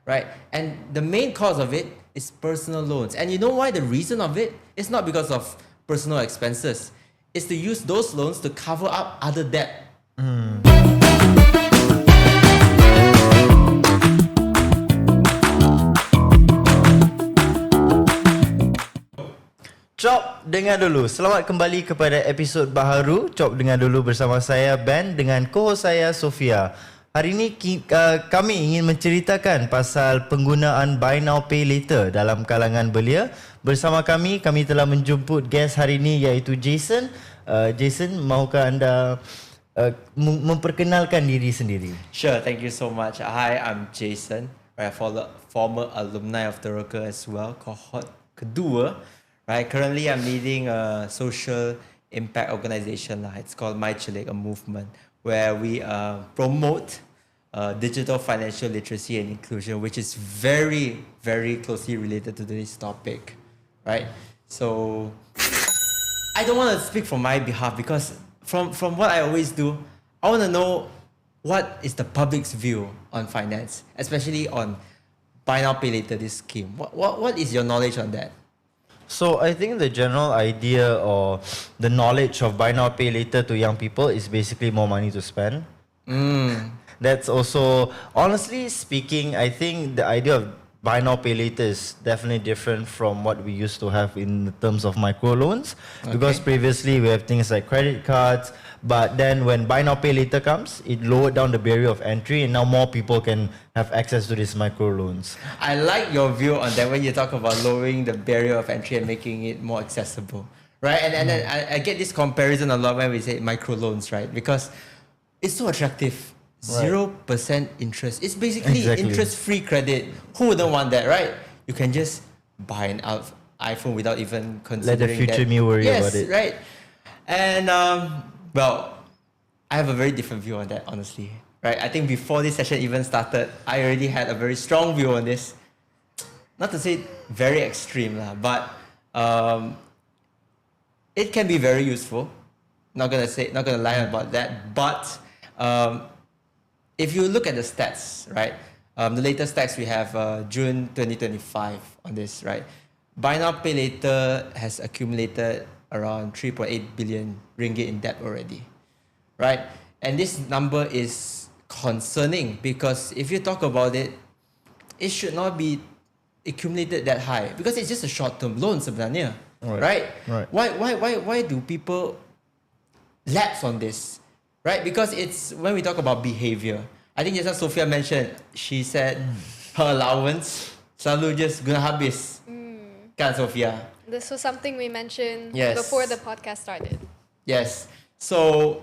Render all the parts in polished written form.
right? And the main cause of it is personal loans. And you know why the reason of it? It's not because of personal expenses. It's to use those loans to cover up other debt. Cop Dengar Dulu. Selamat kembali kepada episod baharu Cop Dengar Dulu bersama saya Ben dengan co-host saya Sofia. Hari ini kami ingin menceritakan pasal penggunaan buy now pay later dalam kalangan belia. Bersama kami telah menjemput guest hari ini iaitu Jason. Jason, maukah anda memperkenalkan diri sendiri? Sure, thank you so much. Hi, I'm Jason. I'm a former alumni of Terkini as well, cohort kedua. Right, currently I'm leading a social impact organization. It's called My Chilik, a movement where we promote digital financial literacy and inclusion, which is very, very closely related to this topic. Right, so I don't want to speak from my behalf because from what I always do, I want to know what is the public's view on finance, especially on buy now pay later, this scheme. What is your knowledge on that? So I think the general idea or the knowledge of buy now pay later to young people is basically more money to spend. That's also, honestly speaking, I think the idea of buy now pay later is definitely different from what we used to have in terms of microloans. Because previously we have things like credit cards, but then when buy now pay later comes, it lowered down the barrier of entry and now more people can have access to these microloans. I like your view on that when you talk about lowering the barrier of entry and making it more accessible, right? And then I get this comparison a lot when we say microloans, right? Because it's so attractive. 0% interest. It's basically interest-free credit. Who wouldn't want that, right? You can just buy an iPhone without even considering Let the future me worry about it. Yes, right. And well, I have a very different view on that, honestly. Right? I think before this session even started, I already had a very strong view on this. Not to say very extreme, but it can be very useful. Not gonna lie about that. But if you look at the stats, right? The latest stats we have June 2025 on this, right? Buy now pay later has accumulated around 3.8 billion ringgit in debt already, right? And this number is concerning because if you talk about it, it should not be accumulated that high because it's just a short-term loan sebenarnya, right? Why do people lapse on this, right? Because it's when we talk about behavior. I think just as Sophia mentioned, she said her allowance selalu just guna habis, kan Sophia? This was something we mentioned before the podcast started. Yes. So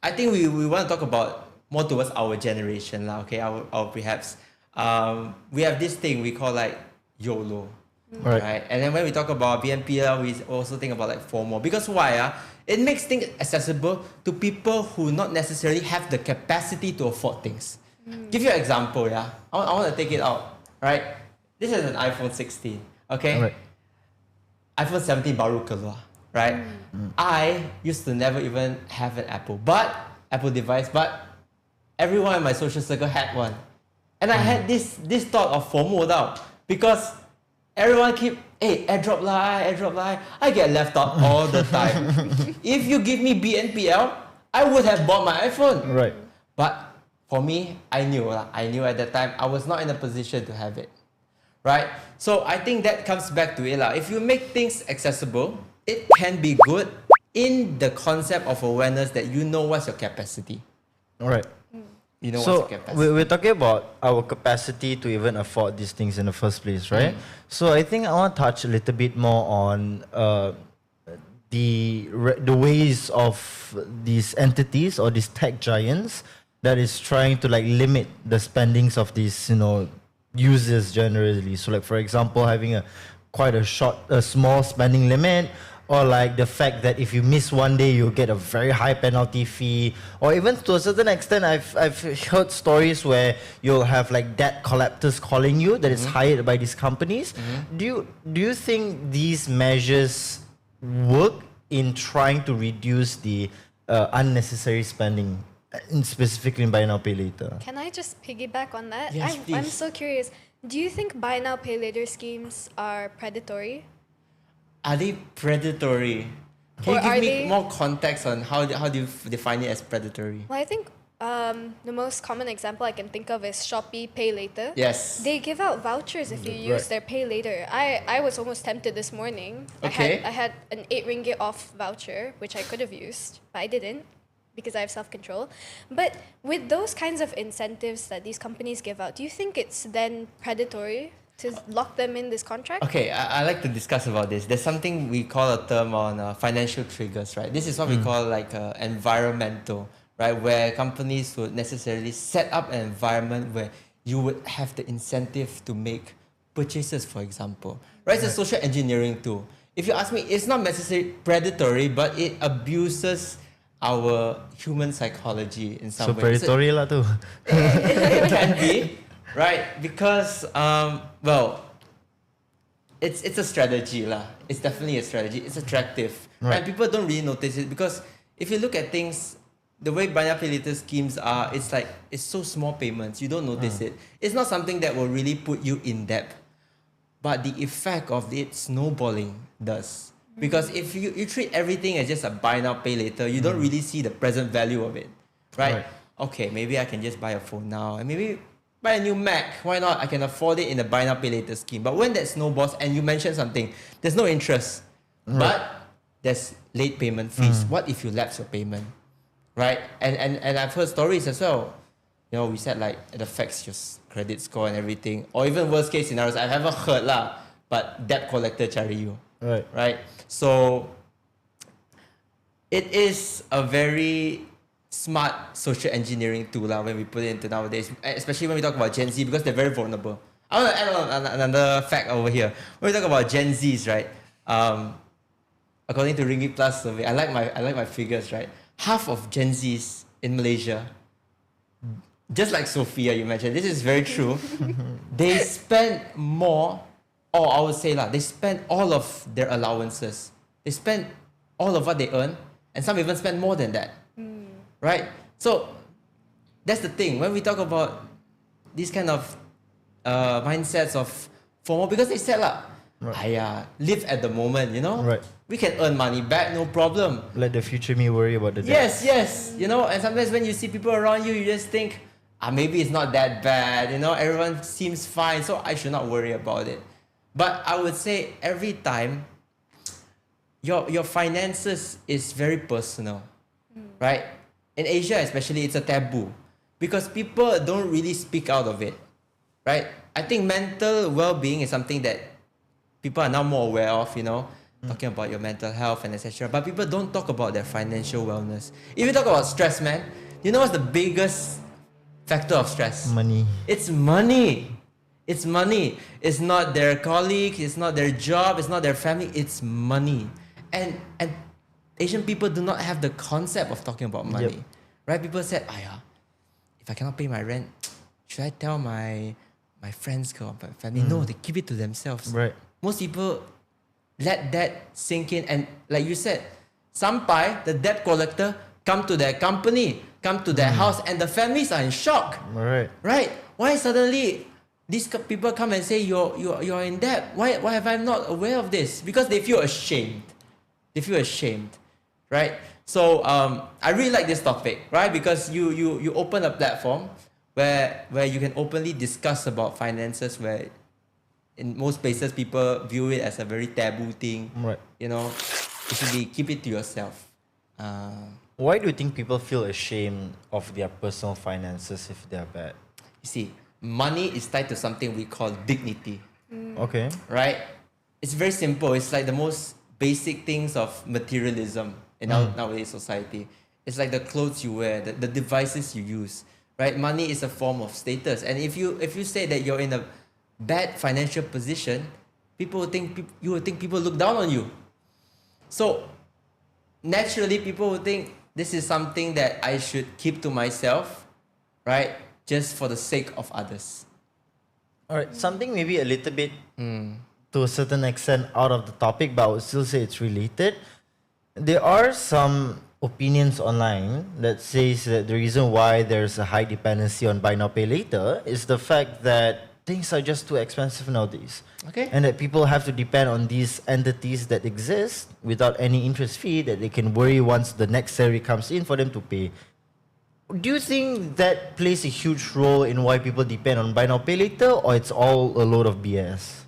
I think we want to talk about more towards our generation lah. Okay, our perhaps we have this thing we call like YOLO, right? And then when we talk about BNPL, we also think about like FOMO because why? It makes things accessible to people who not necessarily have the capacity to afford things. Give you an example, I want to take it out, right? This is an iPhone 16, okay? Right. iPhone 17 baru keluar, right? I used to never even have an Apple device, but everyone in my social circle had one. And I had this thought of FOMO now because everyone keep, hey, airdrop lah. I get left out all the time. If you give me BNPL, I would have bought my iPhone. Right. But for me, I knew at that time I was not in a position to have it. Right? So I think that comes back to it. If you make things accessible, it can be good in the concept of awareness that you know what's your capacity. All right. You know So what's your capacity. we're talking about our capacity to even afford these things in the first place, right? So I think I want to touch a little bit more on the ways of these entities or these tech giants that is trying to like limit the spendings of these, users generally. So like for example, having a small spending limit, or like the fact that if you miss one day, you'll get a very high penalty fee, or even to a certain extent, I've heard stories where you'll have like debt collectors calling you that is hired by these companies. Do you think these measures work in trying to reduce the unnecessary spending specifically in buy now, pay later. Can I just piggyback on that? Yes, I'm please. so curious. Do you think buy now, pay later schemes are predatory? Are they predatory? Can Or you give are me they- more context on how do you define it as predatory? Well, I think the most common example I can think of is Shopee Pay Later. Yes. They give out vouchers if you use their Pay Later. I was almost tempted this morning. Okay. I had an 8 ringgit off voucher, which I could have used, but I didn't because I have self-control. But with those kinds of incentives that these companies give out, do you think it's then predatory to lock them in this contract? Okay, I like to discuss about this. There's something we call a term on financial triggers, right? This is what we call like environmental, right? Where companies would necessarily set up an environment where you would have the incentive to make purchases, for example. Right? It's a social engineering tool. If you ask me, it's not necessarily predatory, but it abuses our human psychology in some So way. predatory lah tu. It can be, right? Because, well, it's a strategy lah. It's definitely a strategy. It's attractive. Right. And people don't really notice it because if you look at things, the way buy now pay later schemes are, it's like, it's so small payments. You don't notice it. It's not something that will really put you in debt. But the effect of it snowballing does. Because if you treat everything as just a buy now, pay later, you don't really see the present value of it. Right? Okay, maybe I can just buy a phone now. And maybe buy a new Mac. Why not? I can afford it in the buy now, pay later scheme. But when that snowballs and you mention something, there's no interest. But there's late payment fees. What if you lapse your payment? Right? And I've heard stories as well. You know, we said like it affects your credit score and everything. Or even worst case scenarios, I haven't heard lah, but debt collector cari you. Right? So it is a very smart social engineering tool when we put it into nowadays, especially when we talk about Gen Z because they're very vulnerable. I want to add on another fact over here. When we talk about Gen Zs, right? According to Ringgit Plus survey, I like my figures, right? Half of Gen Zs in Malaysia, just like Sophia you mentioned, this is very true. They spend more, or I would say they spend all of their allowances. They spend all of what they earn, and some even spend more than that. Right? So that's the thing. When we talk about these kind of mindsets of FOMO, because they said live at the moment, you know? Right. We can earn money back, no problem. Let the future me worry about the debt. Yes. You know, and sometimes when you see people around you, you just think, maybe it's not that bad, you know, everyone seems fine, so I should not worry about it. But I would say every time, your finances is very personal, right? In Asia especially, it's a taboo because people don't really speak out of it, right? I think mental well-being is something that people are now more aware of, you know, talking about your mental health and etc. But people don't talk about their financial wellness. If you talk about stress, man, you know what's the biggest factor of stress? Money. It's money. It's money. It's not their colleague. It's not their job. It's not their family. It's money. And Asian people do not have the concept of talking about money. Right? People said, if I cannot pay my rent, should I tell my friends or my family? No, they keep it to themselves. Right. Most people let that sink in. And like you said, sampai the debt collector come to their company, come to their house, and the families are in shock. Right? Why suddenly these people come and say you're in debt? Why have I not aware of this? Because they feel ashamed. Right? So I really like this topic, right? Because you open a platform where you can openly discuss about finances, where in most places people view it as a very taboo thing. Right. You know, it should be keep it to yourself. Why do you think people feel ashamed of their personal finances if they're bad? You see, money is tied to something we call dignity. Okay. Right? It's very simple. It's like the most basic things of materialism in our nowadays society. It's like the clothes you wear, the devices you use. Right? Money is a form of status. And if you say that you're in a bad financial position, people will think people look down on you. So naturally people will think this is something that I should keep to myself, right? Just for the sake of others. Alright, something maybe a little bit to a certain extent out of the topic, but I would still say it's related. There are some opinions online that says that the reason why there's a high dependency on buy now pay later is the fact that things are just too expensive nowadays. Okay. And that people have to depend on these entities that exist without any interest fee that they can worry once the next salary comes in for them to pay. Do you think that plays a huge role in why people depend on buy now pay later, or it's all a load of BS?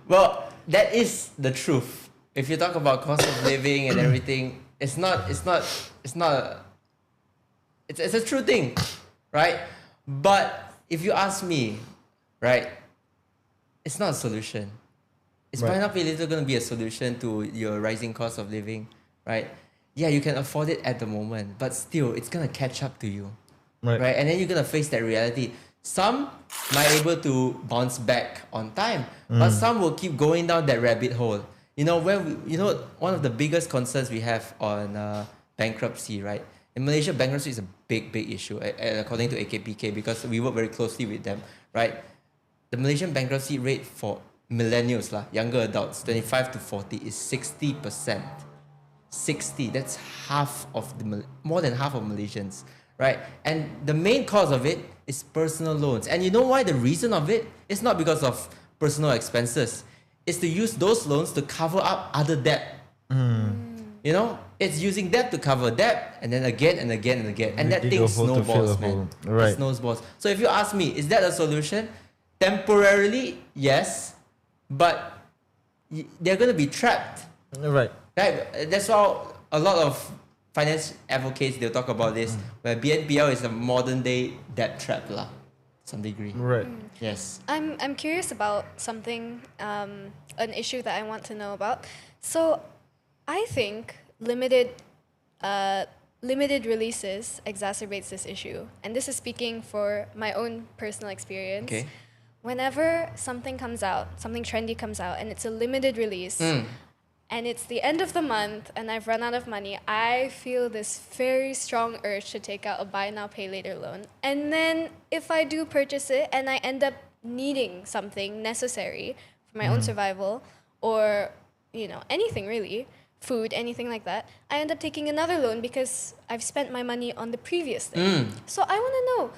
Well, that is the truth. If you talk about cost of living and everything, it's a true thing, right? But if you ask me, right, it's not a solution. Is buy now pay later going to be a solution to your rising cost of living, right? Yeah, you can afford it at the moment, but still, it's going to catch up to you, right? And then you're going to face that reality. Some might be able to bounce back on time, but some will keep going down that rabbit hole. You know, one of the biggest concerns we have on bankruptcy, right? In Malaysia, bankruptcy is a big issue, according to AKPK, because we work very closely with them, right? The Malaysian bankruptcy rate for millennials, younger adults, 25 to 40, is 60%. 60, that's more than half of Malaysians, right? And the main cause of it is personal loans. And you know why? The reason of it is not because of personal expenses. It's to use those loans to cover up other debt. You know, it's using debt to cover debt, and then again and again and again. And that thing snowballs, man. It snowballs. So if you ask me, is that a solution? Temporarily, yes, but they're going to be trapped. Right. That's why a lot of finance advocates, they'll talk about this, where BNPL is a modern day debt trap, to some degree. Right. Yes. I'm curious about something, an issue that I want to know about. So, I think limited releases exacerbates this issue, and this is speaking for my own personal experience. Okay. Whenever something comes out, something trendy comes out, and it's a limited release, and it's the end of the month, and I've run out of money, I feel this very strong urge to take out a buy now, pay later loan. And then if I do purchase it and I end up needing something necessary for my own survival, or, anything really, food, anything like that, I end up taking another loan because I've spent my money on the previous thing. So I want to know,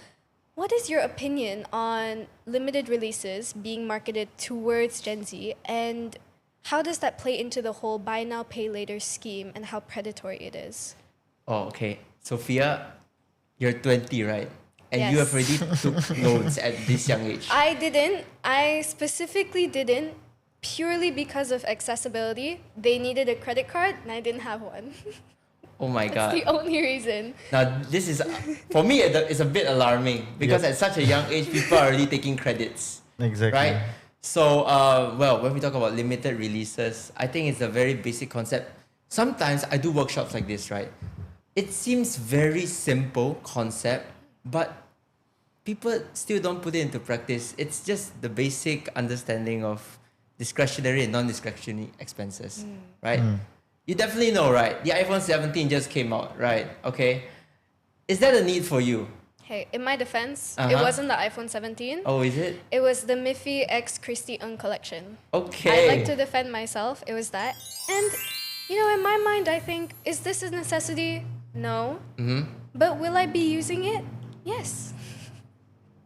what is your opinion on limited releases being marketed towards Gen Z, and how does that play into the whole buy now, pay later scheme and how predatory it is? Oh, okay. Sophia, you're 20, right? And you Yes. have already took loans at this young age. I didn't. I specifically didn't, purely because of accessibility. They needed a credit card and I didn't have one. Oh my That's God. the only reason. Now, this is, for me, it's a bit alarming because at such a young age, people are already taking credits. Exactly. Right? So, when we talk about limited releases, I think it's a very basic concept. Sometimes I do workshops like this, right? It seems very simple concept, but people still don't put it into practice. It's just the basic understanding of discretionary and non-discretionary expenses, right? You definitely know, right? The iPhone 17 just came out, right? Okay. Is that a need for you? Hey, in my defense, it wasn't the iPhone 17. Oh, is it? It was the Miffy X Christie Ng collection. Okay. I'd like to defend myself. It was that. And, in my mind, I think, is this a necessity? No. But will I be using it? Yes.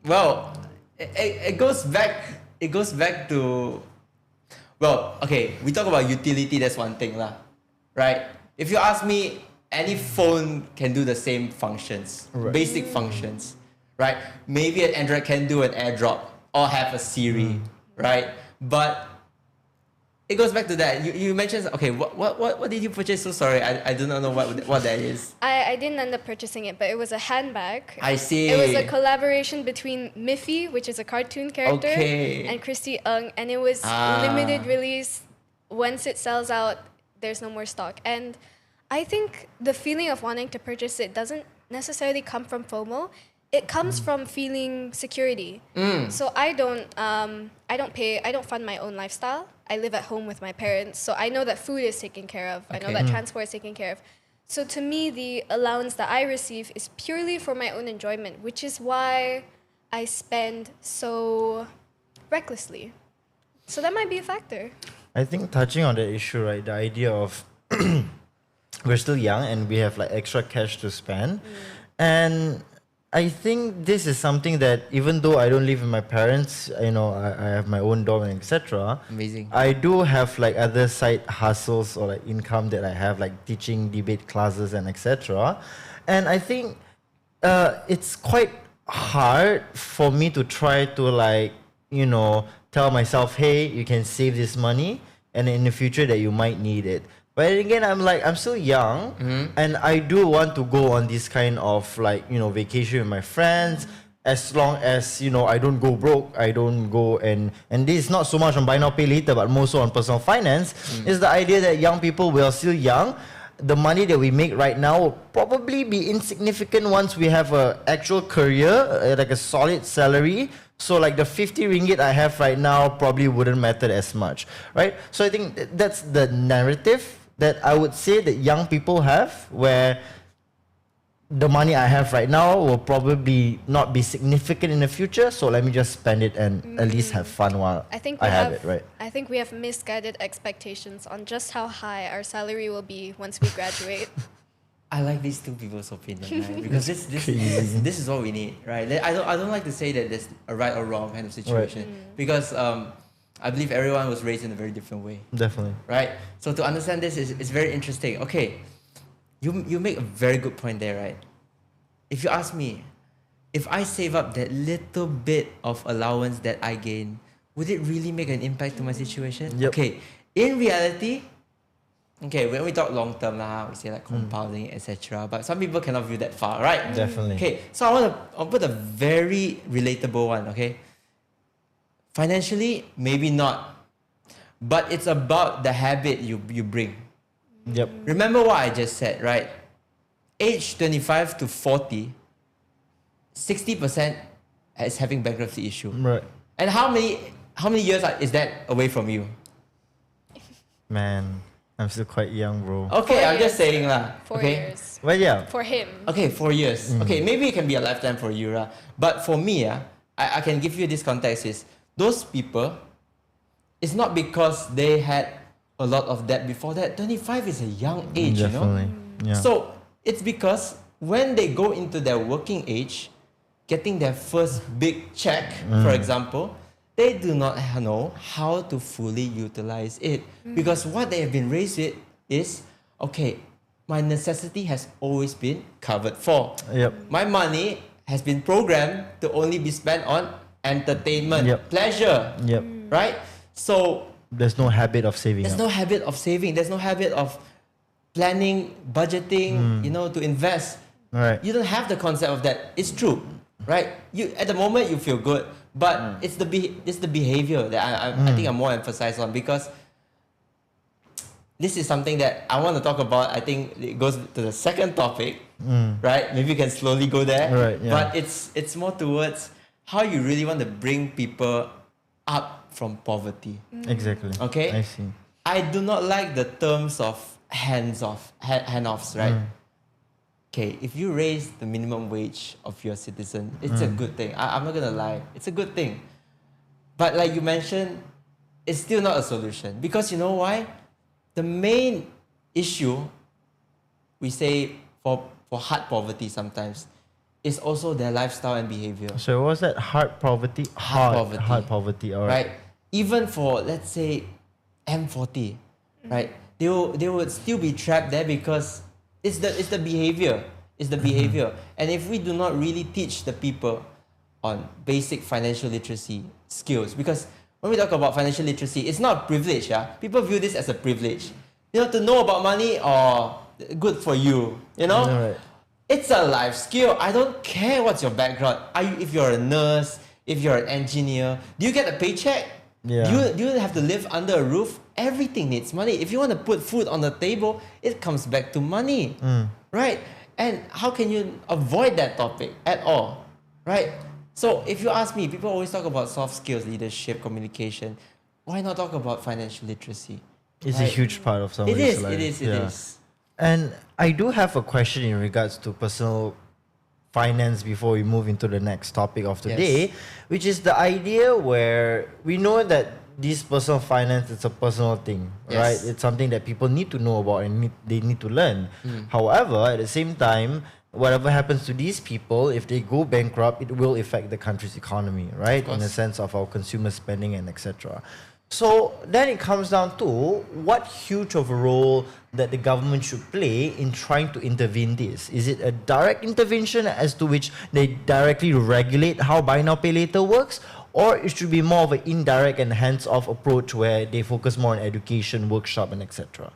Well, it goes back to, well, okay, we talk about utility, that's one thing, right? If you ask me, any phone can do the same functions, basic functions, right? Maybe an Android can do an AirDrop or have a Siri, right? But it goes back to that. You mentioned, okay, what did you purchase? So sorry, I do not know what that is. I didn't end up purchasing it, but it was a handbag. I see. It was a collaboration between Miffy, which is a cartoon character, and Christy Ng, and it was limited release. Once it sells out, there's no more stock. And I think the feeling of wanting to purchase it doesn't necessarily come from FOMO. It comes from feeling security. So I don't fund my own lifestyle. I live at home with my parents, so I know that food is taken care of. I know that transport is taken care of. So to me, the allowance that I receive is purely for my own enjoyment, which is why I spend so recklessly. So that might be a factor. I think touching on that issue, right, the idea of we're still young and we have like extra cash to spend. And I think this is something that even though I don't live with my parents, I have my own dorm and etc. Amazing. I do have like other side hustles or like income that I have, like teaching debate classes and etc. And I think it's quite hard for me to try to like, tell myself, hey, you can save this money and in the future that you might need it. But again, I'm still young, and I do want to go on this kind of like, vacation with my friends. As long as, I don't go broke, I don't go and this is not so much on buy now, pay later, but more so on personal finance, is the idea that young people, we are still young. The money that we make right now will probably be insignificant once we have a actual career, like a solid salary. So like the 50 ringgit I have right now probably wouldn't matter as much, right? So I think that's the narrative that I would say that young people have, where the money I have right now will probably not be significant in the future. So let me just spend it and at least have fun while I have it, right? I think we have misguided expectations on just how high our salary will be once we graduate. I like these two people's opinion, right? Because this is what we need, right? I don't like to say that there's a right or wrong kind of situation, because I believe everyone was raised in a very different way. Definitely. Right? So to understand this is very interesting. Okay, you make a very good point there, right? If you ask me, if I save up that little bit of allowance that I gain, would it really make an impact to my situation? Yep. Okay, in reality, okay, when we talk long term, we say like compounding, etc. But some people cannot view that far, right? Definitely. Okay, so I'll put a very relatable one, okay? Financially, maybe not. But it's about the habit you bring. Yep. Remember what I just said, right? Age 25 to 40, 60% is having bankruptcy issue. Right. And how many years is that away from you? Man, I'm still quite young, bro. Okay, 4 I'm just years. saying lah. 4 Okay? years. But yeah. For him. Okay, 4 years. Okay, maybe it can be a lifetime for you, lah. But for me, I can give you this context is, those people, it's not because they had a lot of debt before that. 25 is a young age, Definitely. Yeah. So it's because when they go into their working age, getting their first big check, for example, they do not know how to fully utilize it. Because what they have been raised with is, okay, my necessity has always been covered for. Yep. My money has been programmed to only be spent on entertainment, pleasure, right? So There's no habit of saving. there's no habit of saving. There's no habit of planning, budgeting, to invest. Right. You don't have the concept of that. It's true, right? You at the moment you feel good, but it's the behavior that I think I'm more emphasized on, because this is something that I want to talk about. I think it goes to the second topic, right? Maybe you can slowly go there. Right, yeah. But it's more towards how you really want to bring people up from poverty. Exactly. Okay? I see. I do not like the terms of hand-offs, right? Okay, if you raise the minimum wage of your citizen, it's a good thing. I'm not gonna lie, it's a good thing. But like you mentioned, it's still not a solution, because you know why? The main issue, we say for hard poverty sometimes, is also their lifestyle and behavior. So what was that? Hard poverty? Poverty. Hard poverty, all right. Right? Even for, let's say, M40, right? They would still be trapped there because it's the behavior. It's the behavior. And if we do not really teach the people on basic financial literacy skills, because when we talk about financial literacy, it's not a privilege, yeah? People view this as a privilege. To know about money, or good for you, Right. It's a life skill. I don't care what's your background. If you're a nurse, if you're an engineer, do you get a paycheck? Yeah. Do you have to live under a roof? Everything needs money. If you want to put food on the table, it comes back to money, right? And how can you avoid that topic at all, right? So if you ask me, people always talk about soft skills, leadership, communication. Why not talk about financial literacy? It's a huge part of somebody's life. It is. And I do have a question in regards to personal finance before we move into the next topic of the day, which is the idea where we know that this personal finance is a personal thing, right? Yes. It's something that people need to know about and they need to learn. However, at the same time, whatever happens to these people, if they go bankrupt, it will affect the country's economy, right? In the sense of our consumer spending and etc. So then it comes down to what huge of a role that the government should play in trying to intervene this. Is it a direct intervention as to which they directly regulate how buy now pay later works, or it should be more of an indirect and hands-off approach where they focus more on education, workshop and etc.?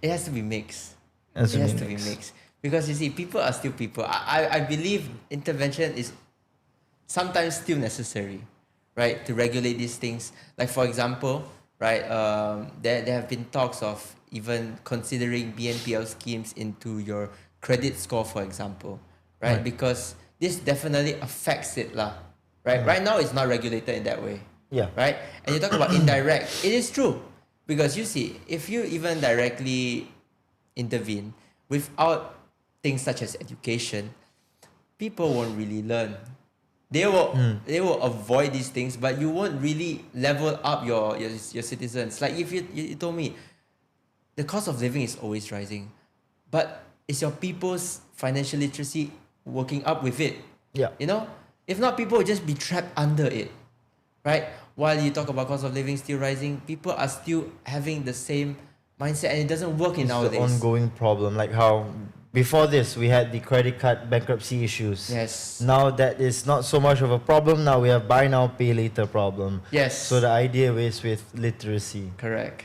It has to be mixed. It has To be mixed. Because you see, people are still people. I believe intervention is sometimes still necessary, right, to regulate these things. Like for example, right, there have been talks of even considering BNPL schemes into your credit score, for example, right? Because this definitely affects it, lah. Right? Right now, it's not regulated in that way. Yeah. Right? And you talk about indirect. It is true. Because you see, if you even directly intervene without things such as education, people won't really learn. They will avoid these things, but you won't really level up your citizens. Like if you told me, the cost of living is always rising, but is your people's financial literacy working up with it? Yeah. You know? If not, people will just be trapped under it, right? While you talk about cost of living still rising, people are still having the same mindset, and it doesn't work in nowadays. It's an ongoing problem, like how before this we had the credit card bankruptcy issues. Yes. Now that is not so much of a problem. Now we have buy now pay later problem. Yes. So the idea is with literacy. Correct.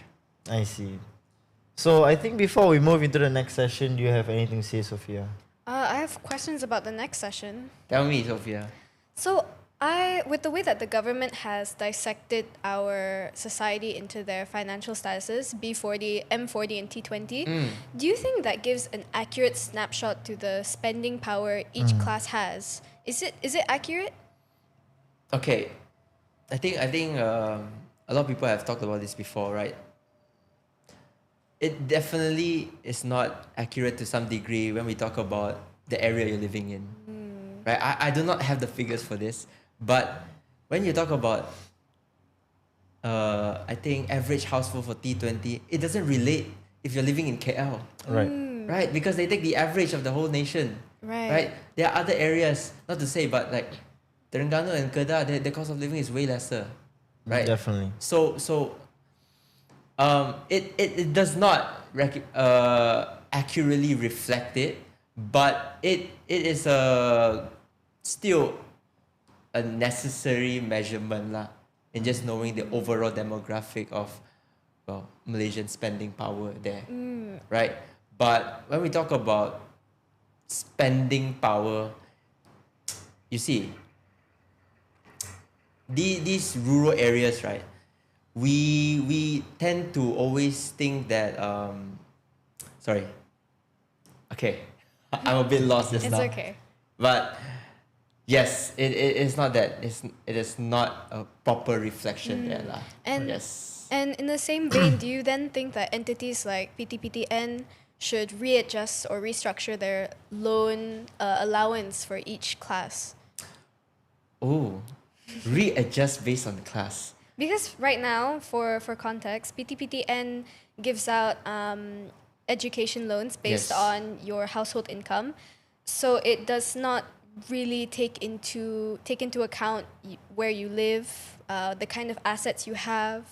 I see. So I think before we move into the next session, do you have anything to say, Sophia? I have questions about the next session. Tell me, Sophia. So, with the way that the government has dissected our society into their financial statuses, B40, M40, and T20, do you think that gives an accurate snapshot to the spending power each class has? Is it accurate? Okay, I think a lot of people have talked about this before, right? It definitely is not accurate to some degree when we talk about the area you're living in. Right? I do not have the figures for this, but when you talk about I think average household for T20, it doesn't relate if you're living in KL. Right. Right? Because they take the average of the whole nation. Right. There are other areas, not to say, but like Terengganu and Kedah, the cost of living is way lesser. Right? Definitely. So it does not accurately reflect it, but it is still a necessary measurement lah, in just knowing the overall demographic of Malaysian spending power there, right? But when we talk about spending power, you see, these rural areas, right? We tend to always think that sorry. Okay. I'm a bit lost just now. It's okay. But yes, it is not that. It is not a proper reflection there lah. And Yes. and in the same vein, do you then think that entities like PTPTN should readjust or restructure their loan allowance for each class? Oh, readjust based on the class. Because right now, for context, PTPTN gives out education loans based Yes. on your household income, so it does not really take into account where you live, the kind of assets you have,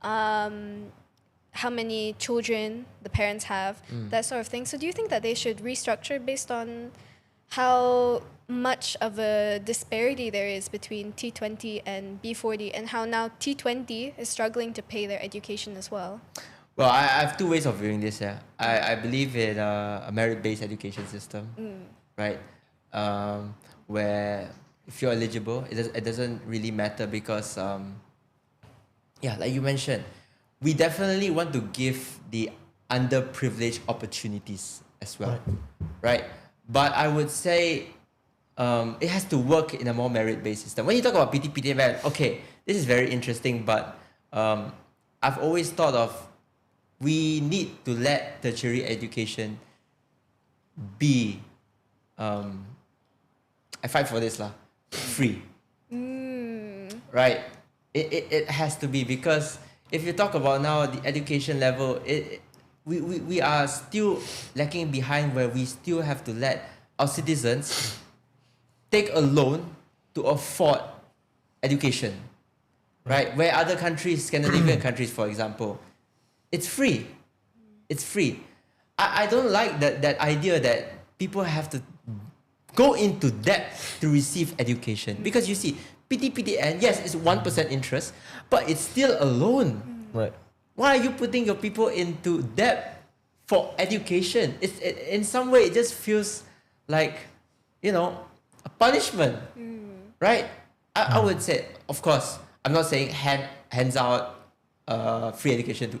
how many children the parents have, that sort of thing. So do you think that they should restructure based on how much of a disparity there is between T20 and B40, and how now T20 is struggling to pay their education as well? Well, I have two ways of viewing this. Yeah, I believe in a merit-based education system, right? Where if you're eligible, it doesn't really matter because, yeah, like you mentioned, we definitely want to give the underprivileged opportunities as well, right? But I would say it has to work in a more merit-based system. When you talk about PTPTN, okay, this is very interesting, but I've always thought of we need to let tertiary education be, I fight for this lah, free. Right? It has to be, because if you talk about now the education level, we are still lacking behind, where we still have to let our citizens take a loan to afford education, right? Where other countries, Scandinavian countries, for example, it's free. It's free. I don't like that idea that people have to go into debt to receive education. Because you see, PTPTN, yes, it's 1% interest, but it's still a loan. Right. Why are you putting your people into debt for education? In some way, it just feels like, a punishment, right? I would say, of course, I'm not saying hands out free education to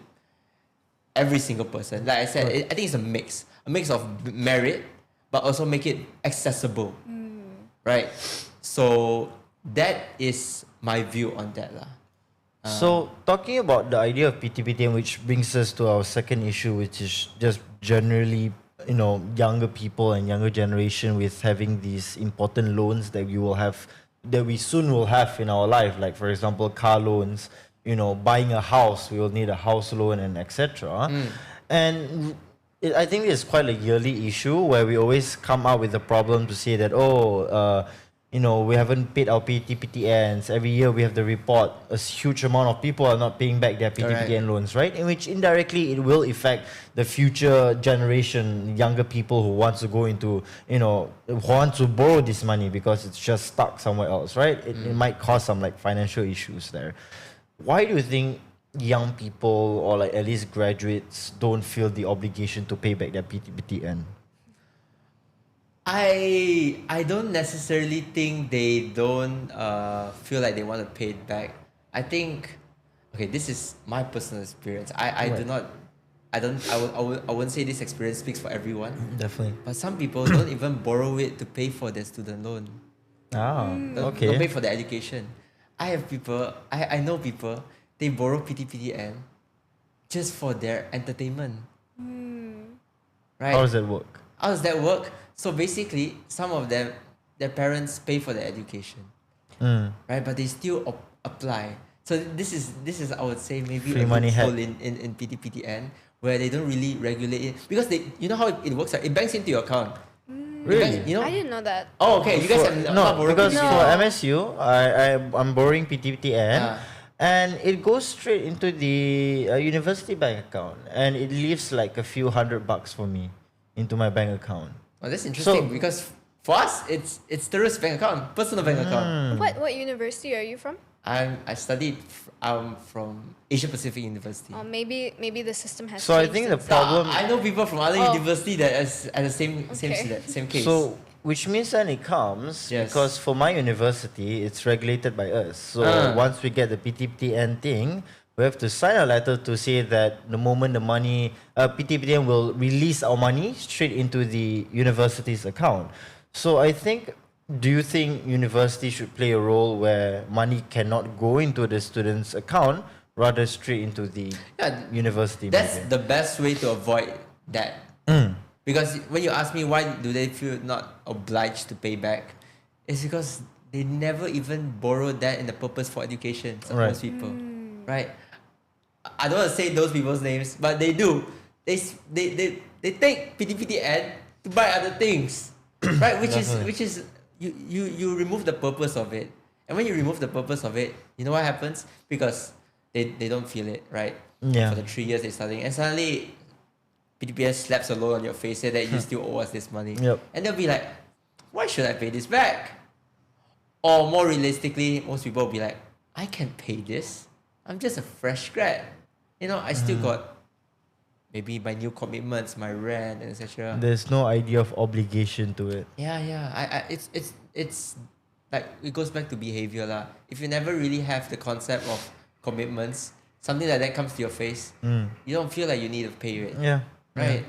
every single person. Like I said, I think it's a mix of merit, but also make it accessible, right? So that is my view on that, lah. So talking about the idea of PTPTN, which brings us to our second issue, which is just generally, younger people and younger generation with having these important loans that we soon will have in our life. Like, for example, car loans, buying a house, we will need a house loan and etc. And I think it's quite a yearly issue where we always come up with the problem to say that, we haven't paid our PTPTNs. Every year we have the report, a huge amount of people are not paying back their PTPTN loans, right? In which indirectly it will affect the future generation, younger people who want to go into, who want to borrow this money because it's just stuck somewhere else, right? It might cause some financial issues there. Why do you think young people or at least graduates don't feel the obligation to pay back their PTPTN? I don't necessarily think they don't feel like they want to pay it back. I think, this is my personal experience. I wouldn't say this experience speaks for everyone. Definitely. But some people don't even borrow it to pay for their student loan. Don't pay for their education. I know people, they borrow PTPTN just for their entertainment. Right? How does that work? So basically, some of them, their parents pay for their education, right? But they still apply. So this is I would say maybe free a money loophole in PTPTN, where they don't really regulate it, because you know how it works. Right? It banks into your account. Really? I didn't know that. Oh, okay. You guys have not borrowed because PTPTN. for MSU, I'm borrowing PTPTN. And it goes straight into the university bank account, and it leaves like a few $100 for me into my bank account. Oh, that's interesting, because for us it's tourist bank account, personal bank account. What university are you from? I studied from Asia Pacific University. Oh, maybe the system has. So I changed think the since problem. I know people from other university that is at the same case. So which means then it comes because for my university it's regulated by us. So once we get the PTPTN thing, we have to sign a letter to say that the moment the money, PTPTN will release our money straight into the university's account. So do you think university should play a role where money cannot go into the student's account, rather straight into the university? That's the best way to avoid that. Because when you ask me why do they feel not obliged to pay back, it's because they never even borrowed that in the purpose for education. Most people, right? I don't want to say those people's names, but they do. They take PTPTN to buy other things, right? Which is you remove the purpose of it, and when you remove the purpose of it, you know what happens? Because they don't feel it, right? Yeah. For the 3 years they're studying, and suddenly PTPTN slaps a loan on your face, say that you still owe us this money, and they'll be like, why should I pay this back? Or more realistically, most people will be like, I can pay this. I'm just a fresh grad. I still got maybe my new commitments, my rent, and etc. There's no idea of obligation to it. Yeah. It's like it goes back to behavior lah. If you never really have the concept of commitments, something like that comes to your face, you don't feel like you need to pay it. Yeah. Right.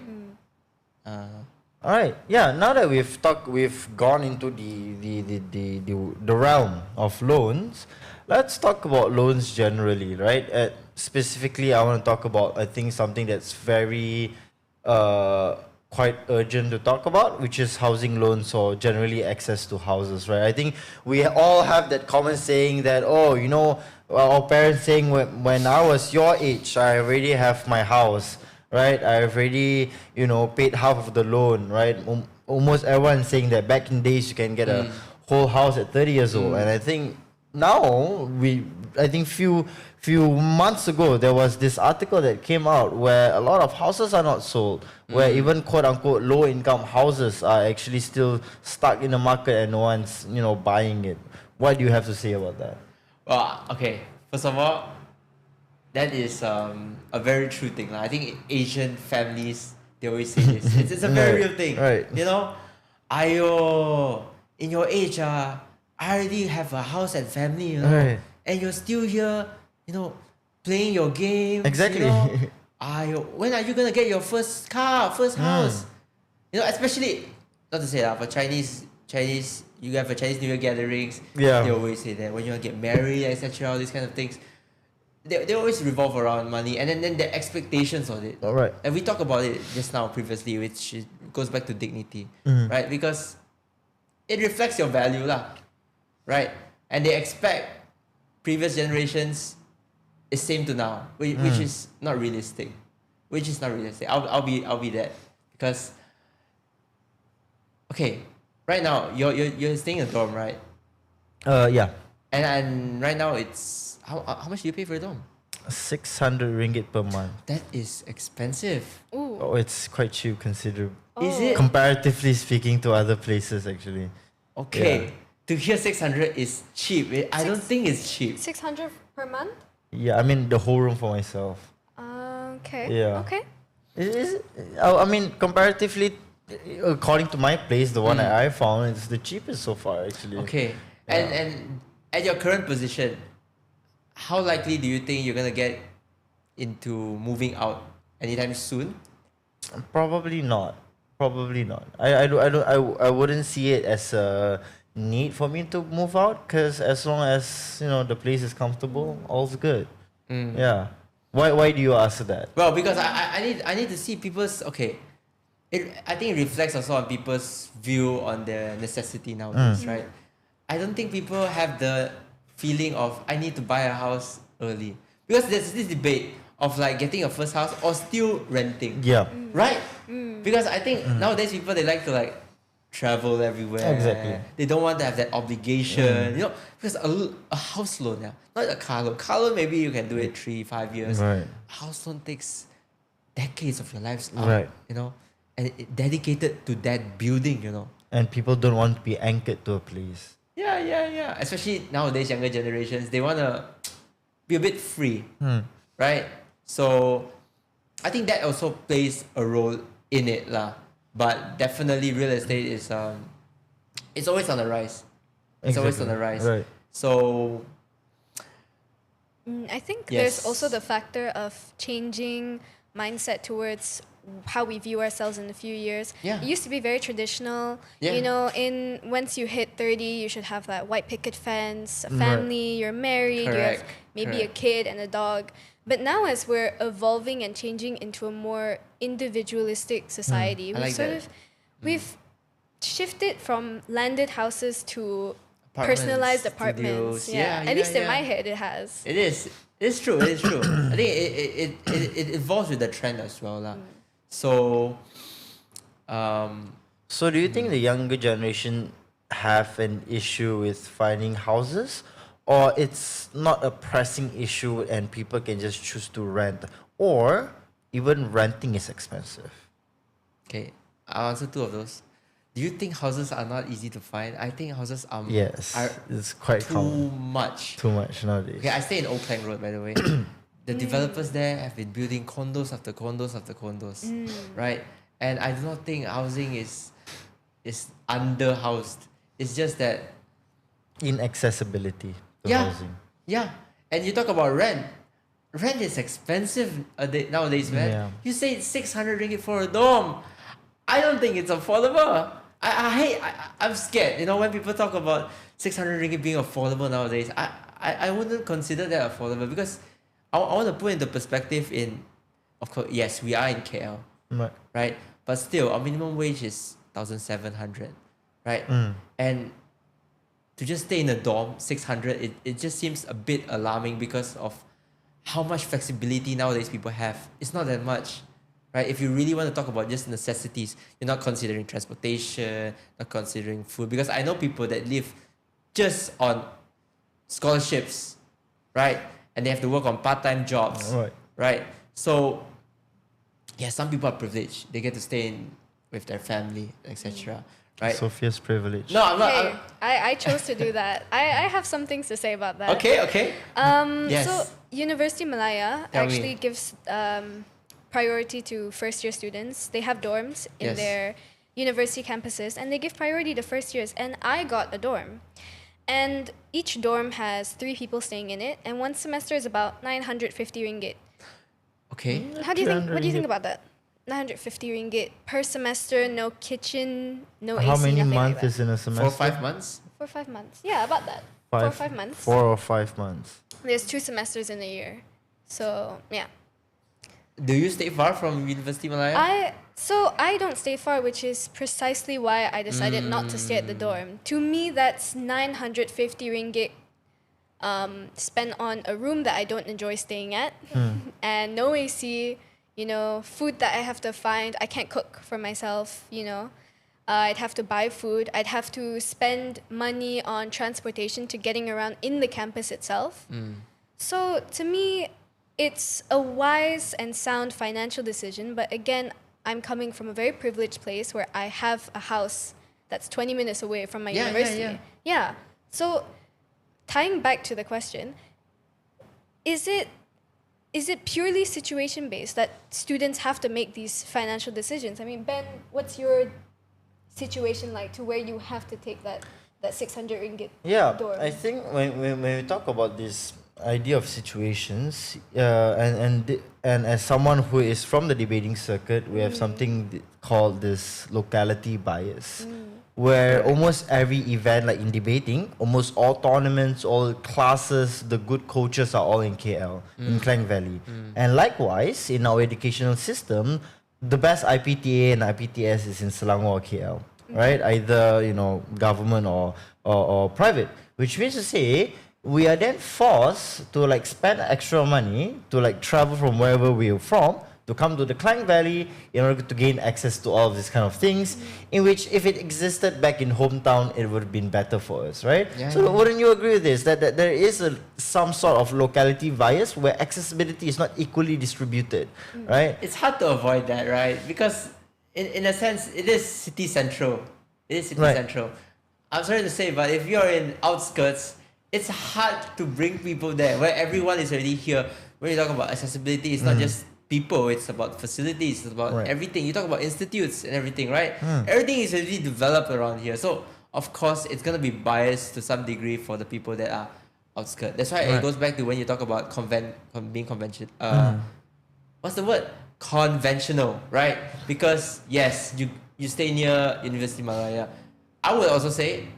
All right. Yeah. Now that we've gone into the realm of loans. Let's talk about loans generally, right? Specifically, I want to talk about, I think, something that's very quite urgent to talk about, which is housing loans or generally access to houses, right? I think we all have that common saying that, our parents saying when I was your age, I already have my house, right? I've already, paid half of the loan, right? Almost everyone saying that back in days you can get a whole house at 30 years old. And I think now I think few months ago there was this article that came out where a lot of houses are not sold, where even quote unquote low income houses are actually still stuck in the market and no one's buying it. What do you have to say about that? Well, okay. First of all, that is a very true thing. I think Asian families, they always say this. It's a very real thing. Right. Ayo, in your age, I already have a house and family, Right. and you're still here, playing your games. Exactly. Ayo, when are you gonna get your first car, first house? Especially, not to say that for Chinese, you have a Chinese New Year gatherings. Yeah. They always say that when you want to get married, etc., all these kind of things. They always revolve around money, and then the expectations of it. All right. And we talked about it just now previously, which goes back to dignity, right? Because it reflects your value, lah, right? And they expect previous generations is same to now, which is not realistic. I'll be that, because okay, right now you're staying in a dorm, right? Yeah. And right now it's how much do you pay for a dorm? 600 ringgit per month. That is expensive. Ooh. Oh, it's quite cheap considered. Is it? Comparatively speaking to other places, actually. Okay. Yeah. To hear 600 is cheap. I don't think it's cheap. 600 per month? Yeah, I mean the whole room for myself. Okay. Yeah. Okay. I mean, comparatively, according to my place, the one that I found is the cheapest so far, actually. Okay. Yeah. And at your current position, how likely do you think you're gonna get into moving out anytime soon? Probably not. I wouldn't see it as a need for me to move out, because as long as the place is comfortable, all's good. Yeah. Why do you ask that? Well, because I need to see people's I think it reflects also on people's view on their necessity nowadays, right? I don't think people have the feeling of I need to buy a house early, because there's this debate of like getting a first house or still renting. Yeah. Right? Because I think nowadays people, they like to like travel everywhere. Exactly. They don't want to have that obligation. Because a house loan, not a car loan. Car loan, maybe you can do it 3-5 years. Right. A house loan takes decades of your lives out, Right. and dedicated to that building, And people don't want to be anchored to a place. Yeah. Especially nowadays, younger generations, they want to be a bit free, right? So I think that also plays a role in it, lah. But definitely, real estate is it's always on the rise. It's always on the rise. Right. So I think Yes. there's also the factor of changing mindset towards how we view ourselves in a few years. Yeah. It used to be very traditional. Yeah. In once you hit 30, you should have that white picket fence, a family, you're married, you have Correct. maybe a kid and a dog. But now, as we're evolving and changing into a more individualistic society, I like that. we've shifted from landed houses to Apartments, personalized apartments. studios. Yeah, At least in yeah. my head, it has. it is. It's true. It is true. I think it evolves with the trend as well, lah. So, So do you think the younger generation have an issue with finding houses, or it's not a pressing issue and people can just choose to rent, or even renting is expensive? okay, I'll answer two of those. Do you think houses are not easy to find? I think houses are Yes, are it's quite too common. much. Too much nowadays. Okay, I stay in Old Klang Road, by the way. The developers there have been building condos after condos after condos, right? And I do not think housing is underhoused. It's just that Inaccessibility to Yeah. housing. yeah. And you talk about rent. Rent is expensive nowadays, man. Yeah. You say 600 ringgit for a dorm. I don't think it's affordable. I'm scared. When people talk about 600 ringgit being affordable nowadays, I wouldn't consider that affordable, because I want to put into perspective of course, yes, we are in KL, Right. right? But still, our minimum wage is 1,700, right? And to just stay in a dorm, 600, it just seems a bit alarming because of how much flexibility nowadays people have. It's not that much, right? If you really want to talk about just necessities, you're not considering transportation, not considering food, because I know people that live just on scholarships, right? And they have to work on part-time jobs, right? So, yeah, some people are privileged. They get to stay in with their family, etc. Right? Sophia's privilege. No, I'm not. Hey, I chose to do that. I have some things to say about that. Okay. Yes. So University Malaya Tell actually me. gives priority to first-year students. They have dorms in Yes. their university campuses, and they give priority to first years. And I got a dorm, and each dorm has 3 people staying in it, and one semester is about 950 ringgit. Okay. How do you think? 300 What do you think ringgit. about that? 950 ringgit per semester, no kitchen, no AC, How many nothing months like is in a 4 semester? or 5 months? 4 or 5 months. Yeah, about that. 4 or 5 months. 4 or 5 months. There's 2 semesters in a year. So, yeah. Do you stay far from University Malaya? I don't stay far, which is precisely why I decided not to stay at the dorm. To me, that's 950 ringgit spent on a room that I don't enjoy staying at, and no AC, food that I have to find. I can't cook for myself, I'd have to buy food. I'd have to spend money on transportation to getting around in the campus itself. So to me, it's a wise and sound financial decision. But again, I'm coming from a very privileged place where I have a house that's 20 minutes away from my university. Yeah. So tying back to the question, is it purely situation based that students have to make these financial decisions? I mean, Ben, what's your situation like to where you have to take that 600 ringgit dorm? I think when we talk about this idea of situations, and as someone who is from the debating circuit, we have something called this locality bias, where almost every event, like in debating, almost all tournaments, all classes, the good coaches are all in KL, in Klang Valley. And likewise, in our educational system, the best IPTA and IPTS is in Selangor or KL, right? Either, government or private, which means to say, we are then forced to spend extra money to travel from wherever we are from to come to the Klang Valley in order to gain access to all of these kind of things, in which if it existed back in hometown, it would have been better for us, right? Wouldn't you agree with this, that there is some sort of locality bias where accessibility is not equally distributed, right? It's hard to avoid that, right? Because in a sense, it is city central. Central. I'm sorry to say, but if you're in outskirts, it's hard to bring people there where everyone is already here. When you talk about accessibility, it's not just people, it's about facilities, it's about everything. You talk about institutes and everything, right? Everything is already developed around here. So, of course, it's going to be biased to some degree for the people that are outskirts. That's why it goes back to when you talk about being conventional. What's the word? Conventional, right? Because, yes, you stay near University Malaya. I would also say,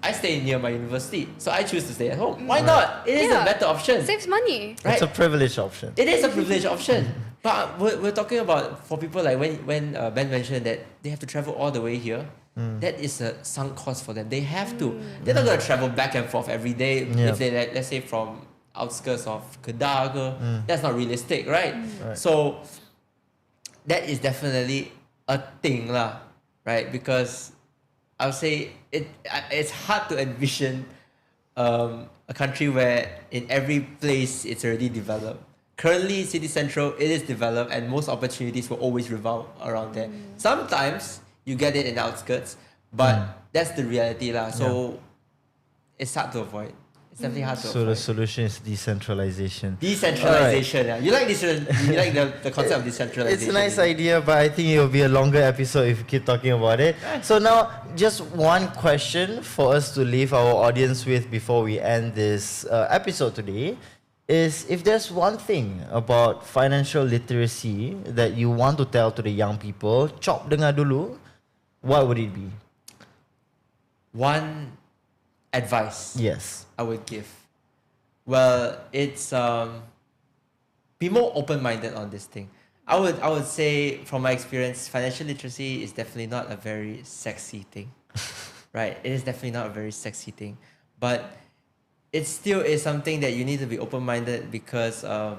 I stay near my university, so I choose to stay at home. Why not? It is a better option. Saves money. Right? It's a privileged option. It is a privileged option. But we're talking about for people like when Ben mentioned that they have to travel all the way here. That is a sunk cost for them. They have to. They're not going to travel back and forth every day. If they let's say from outskirts of Kedah, that's not realistic, right? So that is definitely a thing, lah, right? Because I would say it's hard to envision a country where in every place it's already developed. Currently, City Central, it is developed and most opportunities will always revolve around there. Sometimes you get it in the outskirts, but that's the reality, lah. So it's hard to avoid. It's definitely hard to So avoid. the solution is decentralization. Decentralization, yeah. You like the concept of decentralization. It's a nice idea, but I think it will be a longer episode if we keep talking about it. So now, just one question for us to leave our audience with before we end this episode today is, if there's one thing about financial literacy that you want to tell to the young people, Cop Dengar Dulu, what would it be? One advice. Yes. I would give. Well, it's be more open-minded on this thing. I would say from my experience, financial literacy is definitely not a very sexy thing. Right? It is definitely not a very sexy thing. but it still is something that you need to be open-minded because I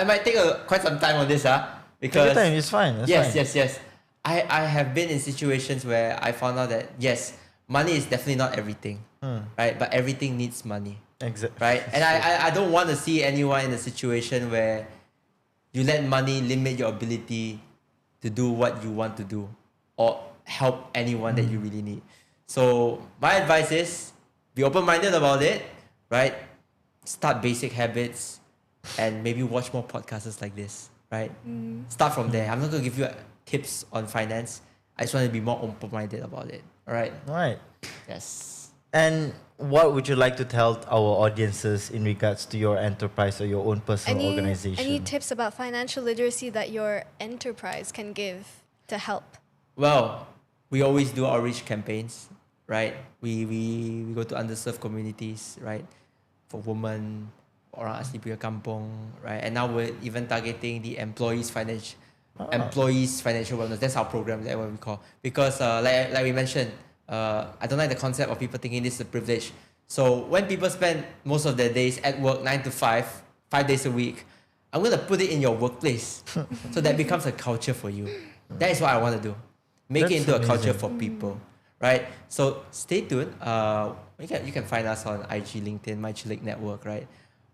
might take quite some time on this, because Take your time, it's fine. It's fine. yes. I have been in situations where I found out that yes, money is definitely not everything, right? But everything needs money, Exactly. right? And I don't want to see anyone in a situation where you let money limit your ability to do what you want to do or help anyone that you really need. So my advice is be open-minded about it, right? Start basic habits and maybe watch more podcasts like this, right? Start from there. I'm not going to give you tips on finance. I just want to be more open-minded about it, all right? Right. Yes. And what would you like to tell our audiences in regards to your enterprise or your own personal organization? Any tips about financial literacy that your enterprise can give to help? Well, we always do outreach campaigns, right? We go to underserved communities, right? For women, orang asli punya kampung, right? And now we're even targeting the employees' financial wellness. That's our program. That's what we call. Because like we mentioned, I don't like the concept of people thinking this is a privilege. So when people spend most of their days at work 9 to 5, 5 days a week, I'm going to put it in your workplace. So that becomes a culture for you. That is what I want to do. Make it into a culture for people, right? So stay tuned. You can find us on IG, LinkedIn, My Chilik Network, right?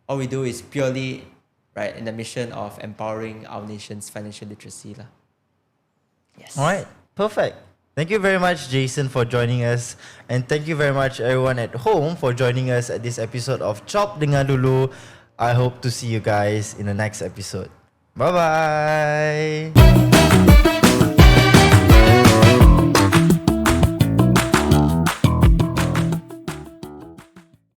All we do is purely, right, in the mission of empowering our nation's financial literacy. Yes. All right. Perfect. Thank you very much, Jason, for joining us. And thank you very much, everyone at home, for joining us at this episode of Cop Dengar Dulu. I hope to see you guys in the next episode. Bye-bye.